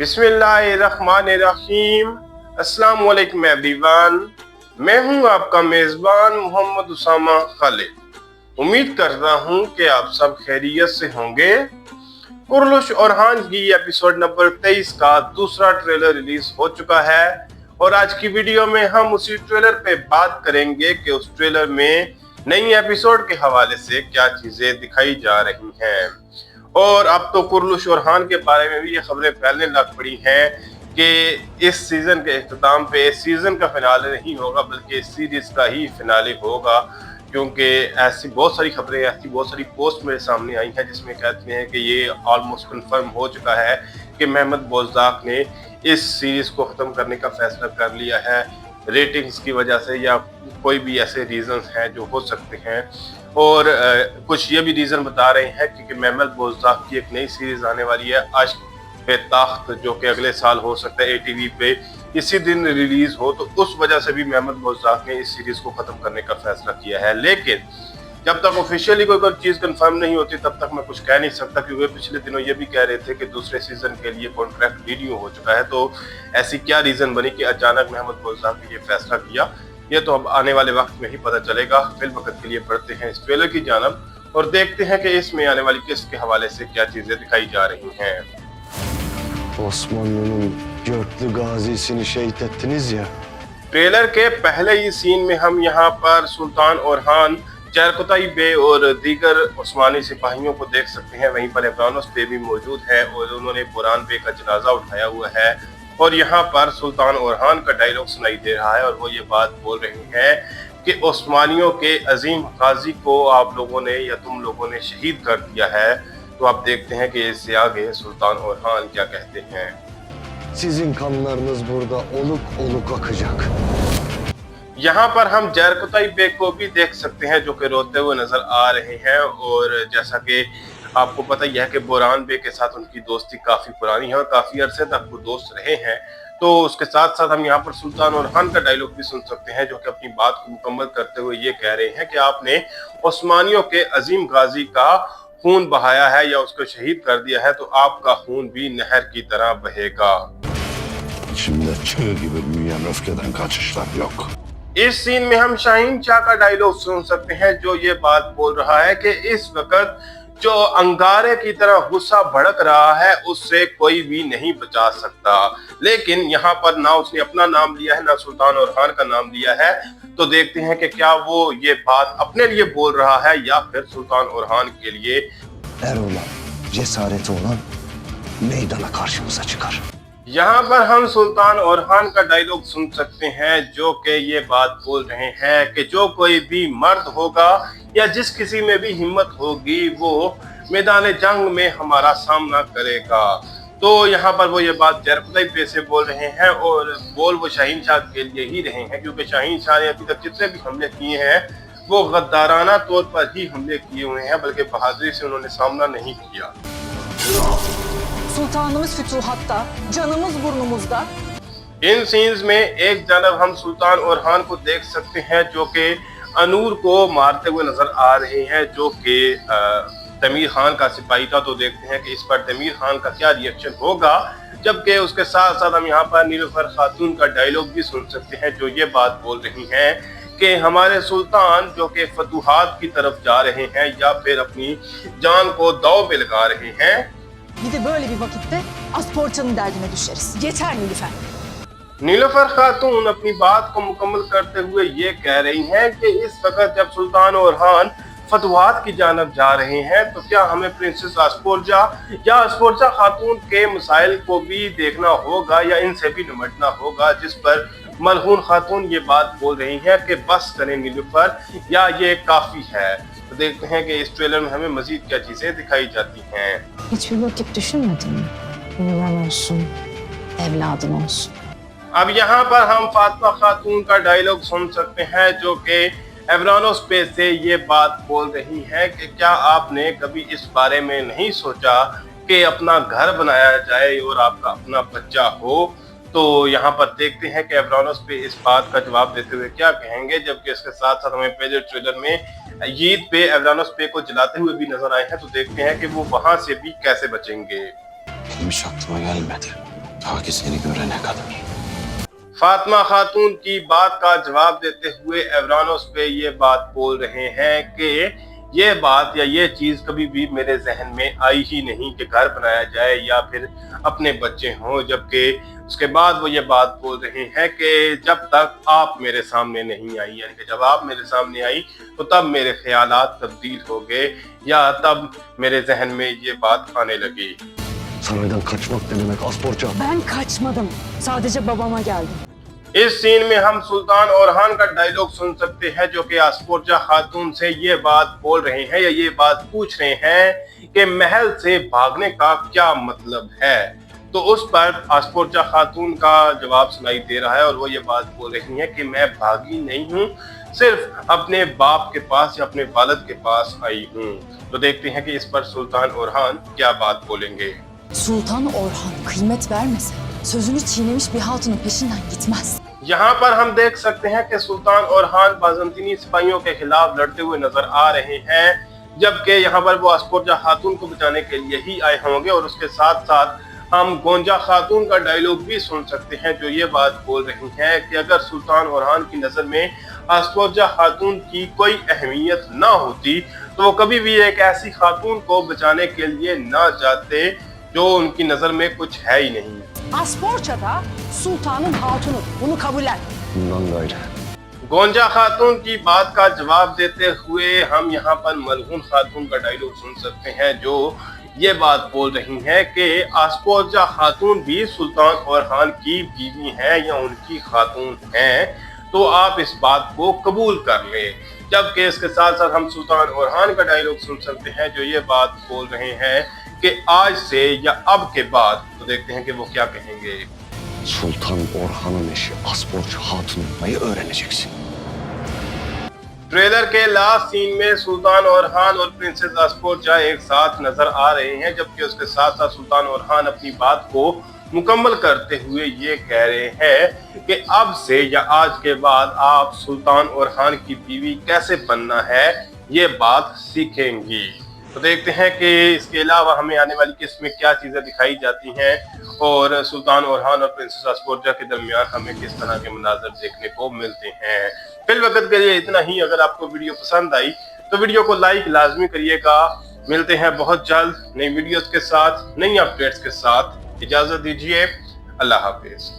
बिस्मिल्लाहिर्रहमानिर्रहीम। अस्सलाम वालेकुम एवरीवन। मैं हूं आपका मेज़बान मोहम्मद उसामा खालिद। उम्मीद करता हूं कि आप सब खैरियत से होंगे। कुरलुश ओरहान की एपिसोड नंबर 23 का दूसरा ट्रेलर रिलीज हो चुका है और आज की वीडियो में हम उसी ट्रेलर पे बात करेंगे कि उस ट्रेलर में नई एपिसोड के हवाले से क्या चीजें दिखाई जा रही हैं। और अब तो कुरलुश ओरहान के बारे में भी ये खबरें फैलने लग पड़ी हैं कि इस सीजन के इख्तिताम पे इस सीजन का फिनाले नहीं होगा बल्कि इस सीरीज का ही फिनाले होगा, क्योंकि ऐसी बहुत सारी खबरें, ऐसी बहुत सारी पोस्ट मेरे सामने आई हैं जिसमें कहते हैं कि ये ऑलमोस्ट कंफर्म हो चुका है कि मेहमद बोज़दाक ने इस सीरीज को ख़त्म करने का फैसला कर लिया है, रेटिंग्स की वजह से या कोई भी ऐसे रीजंस हैं जो हो सकते हैं। और कुछ ये भी रीज़न बता रहे हैं क्योंकि मेहमद बोज़दाक की एक नई सीरीज आने वाली है आशिक पे ताख्त, जो कि अगले साल हो सकता है ATV पे इसी दिन रिलीज हो, तो उस वजह से भी मेहमद बोज़दाक ने इस सीरीज को खत्म करने का फैसला किया है। लेकिन जब तक ऑफिशियली कोई चीज कंफर्म नहीं होती तब तक मैं कुछ कह नहीं सकता, क्योंकि पिछले दिनों ये भी कह रहे थे कि दूसरे सीजन के लिए कॉन्ट्रैक्ट रिन्यू हो चुका है। तो ऐसी क्या रीजन बनी कि अचानक मेहमद बोज़दाक ने ये फैसला किया, ये तो अब आने वाले वक्त में ही पता चलेगा। फिल वक्त के लिए बढ़ते हैं इस ट्रेलर की जानब और देखते हैं कि इसमें आने वाली किस्त के हवाले से क्या चीजें दिखाई जा रही हैं। Osmanlı'nın Göklü gazisini şehit ettiniz ya. Trailer के पहले ही सीन में हम यहाँ पर सुल्तान ओरहान, चरकुताई बे और दीगर उस्मानी सिपाहियों को देख सकते हैं। वहीं पर एवरानोस बे भी मौजूद है और उन्होंने बुरहान बे का जनाजा उठाया हुआ है और यहाँ पर सुल्तान ओरहान का डायलॉग सुनाई दे रहा है और वो ये बात बोल रही हैं कि उस्मानियों के अजीम गाजी को आप लोगों ने या तुम लोगों ने शहीद कर दिया है। तो आप देखते हैं कि इससे आगे सुल्तान ओरहान क्या कहते हैं। Sizin kanlarınız burada oluk oluk akacak. यहाँ पर हम जरकुताई बे को भी देख सकते हैं जो कि रोते हुए नजर आ रहे हैं और जैसा कि आपको पता ही है कि बुरहान बे के साथ उनकी दोस्ती काफी पुरानी है और काफी अरसे तक वो दोस्त रहे हैं। तो उसके साथ साथ हम यहाँ पर सुल्तान ओरहान का डायलॉग भी सुन सकते हैं जो कि अपनी बात को मुकम्मल करते हुए ये कह रहे हैं कि आपने उस्मानियों के अजीम गाजी का खून बहाया है या उसको शहीद कर दिया है, तो आपका खून भी नहर की तरह बहेगा। İçimde çığ gibi büyüyen öfkeden kaçışlar yok. इस सीन में हम शाहीन शाह का डायलॉग सुन सकते हैं जो ये बात बोल रहा है कि इस वक्त जो अंगारे की तरह गुस्सा भड़क रहा है उससे कोई भी नहीं बचा सकता। लेकिन यहाँ पर ना उसने अपना नाम लिया है ना सुल्तान ओरहान का नाम लिया है, तो देखते हैं कि क्या वो ये बात अपने लिए बोल रहा है या फिर सुल्तान ओरहान के लिए। Er olan, cesareti olan meydana karşımıza çıkar. यहाँ पर हम सुल्तान ओरहान का डायलॉग सुन सकते हैं जो कि ये बात बोल रहे हैं कि जो कोई भी मर्द होगा या जिस किसी में भी हिम्मत होगी वो मैदान जंग में हमारा सामना करेगा। तो यहाँ पर वो ये बात जरकुताई बे से बोल रहे हैं और बोल वो शाहीन शाह के लिए ही रहे हैं, क्योंकि शाहीन शाह ने अभी तक जितने भी हमले किए हैं वो गद्दाराना तौर पर ही हमले किए हुए हैं, बल्कि बहादुरी से उन्होंने सामना नहीं किया। Sultanımız fütuhatta, canımız burnumuzda. इन सीन्स में एक जानब हम सुल्तान ओरहान को देख सकते हैं जो कि अनूर को मारते हुए नजर आ रहे हैं जो कि तमीर खान का सिपाही था। तो देखते हैं कि इस पर तमीर खान का क्या रिएक्शन होगा, जबकि उसके साथ साथ हम यहाँ पर नीलुफर खातून का डायलॉग भी सुन सकते हैं जो ये बात बोल रही हैं कि हमारे सुल्तान जो कि फतूहात की तरफ जा रहे हैं या फिर अपनी जान को दांव पे लगा रहे हैं। Bir de böyle bir vakitte Asporça'nın derdine düşeriz. Yeter Nilüfer. नीलुफर खातून अपनी बात को मुकम्मल करते हुए ये कह रही हैं कि इस वक्त जब सुल्तान ओरहान फतवाहत की जानब जा रहे हैं तो क्या हमें प्रिंसेस अस्पोर्जा या अस्पोर्जा खातून के मसाइल को भी देखना होगा या इनसे भी निपटना होगा, जिस पर मलहून खातून ये बात बोल रही है कि बस करें नीलुफर या ये काफी है। तो देखते हैं कि इस ट्रेलर में हमें मजीद क्या चीजें दिखाई जाती हैं। Hiçbir vakit düşünmedin mi? Yuvan olsun, evladın olsun. अब यहाँ पर हम फातिमा खातून का डायलॉग सुन सकते हैं जो कि एवरानोस पे से ये बात बोल रही है कि क्या आपने कभी इस बारे में नहीं सोचा कि अपना घर बनाया जाए और आपका अपना बच्चा हो। तो यहाँ पर देखते हैं कि एवरानोस पे इस बात का जवाब देते हुए क्या कहेंगे, जबकि इसके साथ साथ हमें पहले ट्रेलर में ईद पे एवरानोस पे को जलाते हुए भी नजर आए हैं। तो देखते हैं कि वो वहां से भी कैसे बचेंगे। Hiç aklıma gelmedi. Pakistan görene kadar. Fatima खातून की बात का जवाब देते हुए एवरानोस पे ये बात बोल रहे हैं कि ये बात या ये चीज कभी भी मेरे जहन में आई ही नहीं कि घर बनाया जाए या फिर अपने बच्चे हों, जबकि उसके बाद वो ये बात बोल रहे हैं कि जब तक आप मेरे सामने नहीं आई, यानी कि जब आप मेरे सामने आई तो तब मेरे ख्यालात तब्दील हो गए या तब मेरे जहन में ये बात आने लगी। Saraydan kaçmak ne demek Asporça? Ben kaçmadım. Sadece babama geldim. इस सीन में हम सुल्तान ओरहान का डायलॉग सुन सकते हैं जो कि आस्पोर्चा खातून से ये बात बोल रहे हैं या ये बात पूछ रहे हैं कि महल से भागने का क्या मतलब है। तो उस पर आस्पोर्चा खातून का जवाब सुनाई दे रहा है और वो ये बात बोल रही है कि मैं भागी नहीं हूँ, सिर्फ अपने बाप के पास या अपने वालिद के पास आई हूँ। तो देखते हैं कि इस पर सुल्तान ओरहान क्या बात बोलेंगे। Sultan Orhan kıymet vermese sözünü çiğnemiş bir hatunun peşinden gitmez. यहाँ पर हम देख सकते हैं कि सुल्तान ओरहान बाज़ंतीनी सिपाहियों के खिलाफ लड़ते हुए नजर आ रहे हैं, जबकि यहाँ पर वो आस्पोर्चा खातून को बचाने के लिए ही आए होंगे। और उसके साथ साथ हम गोंजा खातून का डायलॉग भी सुन सकते हैं जो ये बात बोल रही हैं कि अगर सुल्तान ओरहान की नज़र में आस्पोर्चा खातून की कोई अहमियत ना होती तो वो कभी भी एक ऐसी खातून को बचाने के लिए ना जाते जो उनकी नज़र में कुछ है ही नहीं। Asporça'da sultanın hatunu. Bunu kabullen. Bundan gayrı. गोंजा खातून की बात का जवाब देते हुए हम यहाँ पर मलहून खातून का डायलॉग सुन सकते हैं जो ये बात बोल रही हैं कि आस्पोर्चा खातून भी सुल्तान ओरहान की बीवी हैं या उनकी खातून हैं, तो आप इस बात को कबूल कर लें। जबकि इसके साथ साथ हम सुल्तान ओरहान का डायलॉग सुन सकते हैं जो ये बात बोल रहे हैं कि आज से या अब के बाद। तो देखते हैं कि वो क्या कहेंगे। Sultan Orhan'ın eşi Asporça Hatun olmayı öğreneceksin. Trailer के लास्ट सीन में सुल्तान ओरहान और प्रिंसेस आस्पोर्चा एक साथ नजर आ रहे हैं, जबकि उसके साथ साथ सुल्तान ओरहान अपनी बात को मुकम्मल करते हुए ये कह रहे हैं कि अब से या आज के बाद आप सुल्तान ओरहान की बीवी कैसे बनना है ये बात सीखेंगी। तो देखते हैं कि इसके अलावा हमें आने वाली किस्त में क्या चीज़ें दिखाई जाती हैं और सुल्तान ओरहान और प्रिंसेस आस्पोर्चा के दरमियान हमें किस तरह के मनाजर देखने को मिलते हैं। फिल वक्त के लिए इतना ही। अगर आपको वीडियो पसंद आई तो वीडियो को लाइक लाजमी करिएगा। मिलते हैं बहुत जल्द नई वीडियोस के साथ, नई अपडेट्स के साथ। इजाज़त दीजिए। अल्लाह हाफिज़।